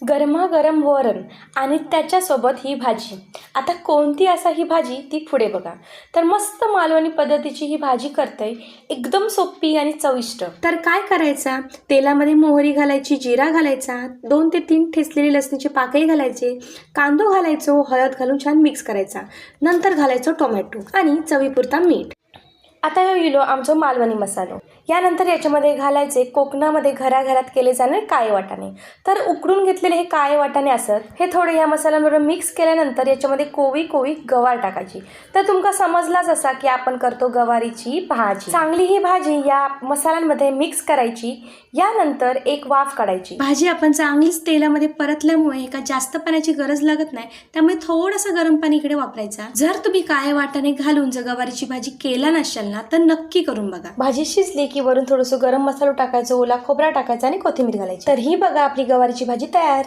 गरमागरम वरण आणि त्याच्यासोबत ही भाजी. आता कोणती असा ही भाजी ती पुढे बघा. तर मस्त मालवणी पद्धतीची ही भाजी करतोय, एकदम सोपी आणि चविष्ट. तर काय करायचा, तेलामध्ये मोहरी घालायची, जिरा घालायचा, 2 ते 3 ठेचलेले लसणीचे पाकळी घालायचे, कांदो घालायचो, हळद घालून छान मिक्स करायचा, नंतर घालायचो टोमॅटो आणि चवीपुरता मीठ. आता हा गेलो आमचा मालवणी मसालो. यानंतर याच्यामध्ये घालायचे कोकणामध्ये घराघरात केले जाणारे काळे वाटाणे. तर उकडून घेतलेले हे काळे वाटाणे असत, हे थोडे या मसाल्याबरोबर मिक्स केल्यानंतर याच्यामध्ये कोवी कोवी गवार टाकायची. तर तुमका समजलाच असा की आपण करतो गवारीची भाजी. चांगली ही भाजी या मसाल्यांमध्ये मिक्स करायची. यानंतर एक वाफ काढायची. भाजी आपण चांगलीच तेलामध्ये परतल्यामुळे का जास्त पाण्याची गरज लागत नाही, त्यामुळे थोडंसं गरम पाणी इकडे वापरायचा. जर तुम्ही काळे वाटाणे घालून जर गवारीची भाजी केला नसेल ना, तर नक्की करून बघा. भाजी शिजली की वरून थोडंसं गरम मसाला टाकायचं, ओला खोबरा टाकायचा आणि कोथिंबीर घालायची. तर ही बघा आपली गवारीची भाजी तयार.